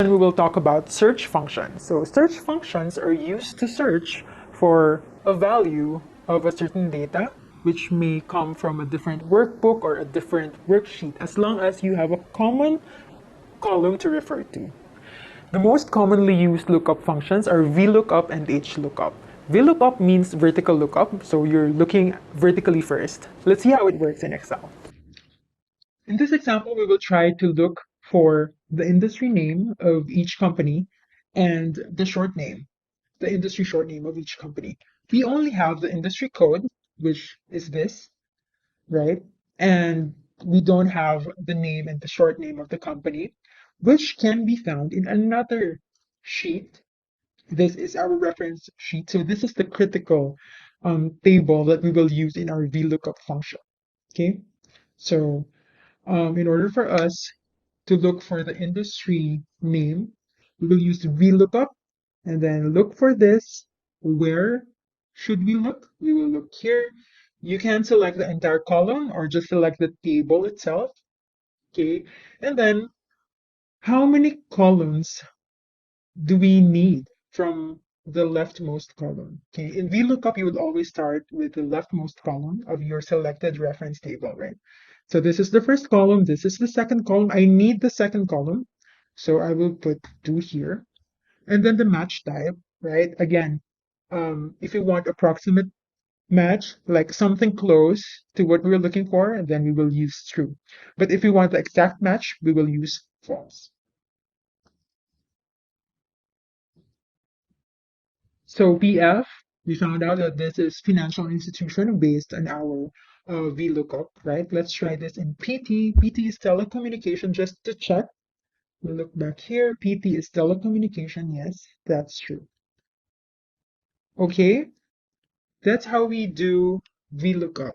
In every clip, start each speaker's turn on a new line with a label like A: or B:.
A: And we will talk about search functions. So search functions are used to search for a value of a certain data, which may come from a different workbook or a different worksheet, as long as you have a common column to refer to. The most commonly used lookup functions are Vlookup and HLookup. Vlookup means vertical lookup, so you're looking vertically first. Let's see how it works in Excel. In this example, we will try to look for the industry name of each company and the industry short name of each company. We only have the industry code, which is this, right? And we don't have the name and the short name of the company, which can be found in another sheet. This is our reference sheet. So this is the critical table that we will use in our VLOOKUP function. Okay, so in order for us to look for the industry name, we will use VLOOKUP and then look for this. Where should we look? We will look here. You can select the entire column or just select the table itself. Okay, and then how many columns do we need from the leftmost column? Okay, in VLOOKUP, you would always start with the leftmost column of your selected reference table, right? So this is the first column, this is the second column. I need the second column, so I will put 2 here. And then the match type, right? Again, if you want approximate match, like something close to what we're looking for, then we will use true. But if we want the exact match, we will use false. So PF, we found out that this is financial institution based on our VLOOKUP, right? Let's try this in PT. PT is telecommunication, just to check. We look back here. PT is telecommunication. Yes, that's true. Okay, that's how we do VLOOKUP.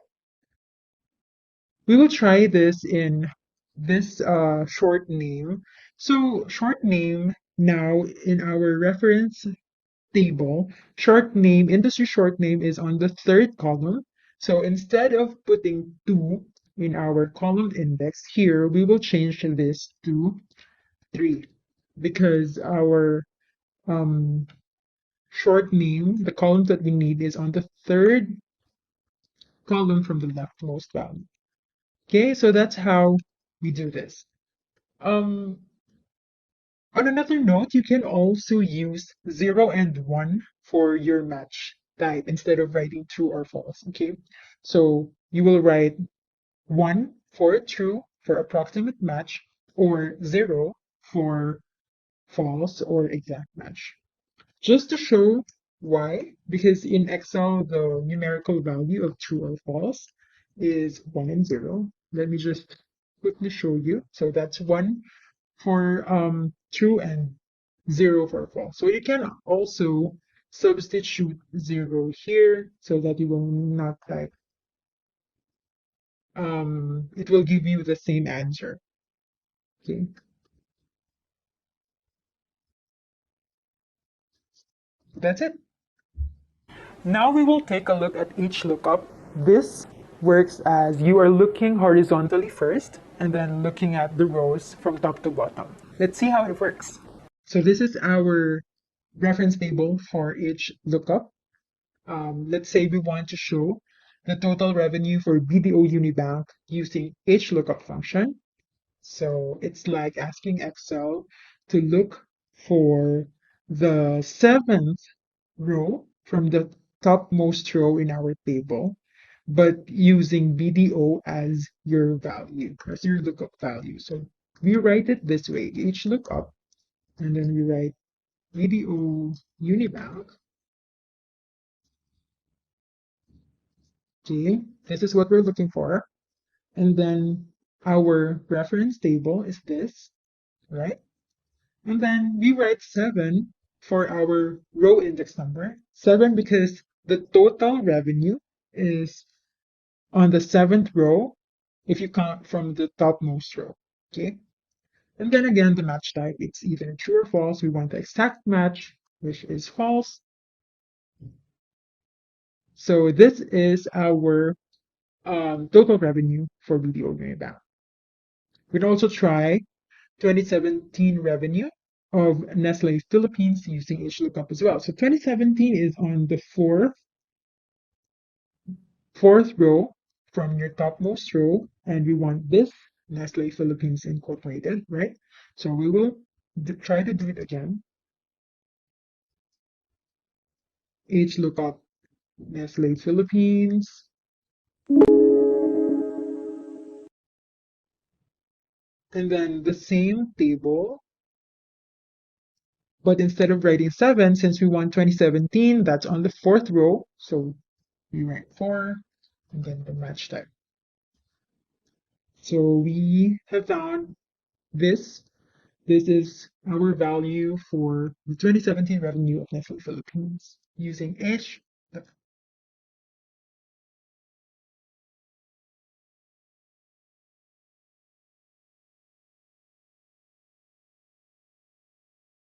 A: We will try this in this short name. So short name now in our reference table, short name, industry short name is on the third column. So instead of putting 2 in our column index here, we will change this to 3 because our um, short name, the column that we need is on the third column from the leftmost value. Okay, so that's how we do this. Um, On another note, you can also use 0 and 1 for your match type instead of writing true or false. Okay, so you will write 1 for true for approximate match or 0 for false or exact match. Just to show why, because in Excel, the numerical value of true or false is 1 and 0. Let me just quickly show you. So that's 1 for true and 0 for false. So you can also substitute 0 here so that you will not type. It will give you the same answer. Okay. That's it. Now we will take a look at each lookup. This works as you are looking horizontally first and then looking at the rows from top to bottom. Let's see how it works. So this is our reference table for each lookup. Let's say we want to show the total revenue for BDO Unibank using HLOOKUP function. So it's like asking Excel to look for the 7th row from the topmost row in our table, but using BDO as your value, as your lookup value. So we write it this way, HLOOKUP, and then we write BDO Unibank. Okay, this is what we're looking for. And then our reference table is this, right? And then we write 7 for our row index number. 7 because the total revenue is on the 7th row if you count from the topmost row. Okay. And then again, the match type, it's either true or false. We want the exact match, which is false. So this is our total revenue for BDO Unibank. We'd also try 2017 revenue of Nestle Philippines using Lookup as well. So 2017 is on the fourth row from your topmost row, and we want this Nestle Philippines Incorporated, right? So we will try to do it again. Lookup Nestle Philippines. And then the same table, but instead of writing 7, since we want 2017, that's on the fourth row. So we write 4 and then the match type. So we have found this. This is our value for the 2017 revenue of Nestle Philippines using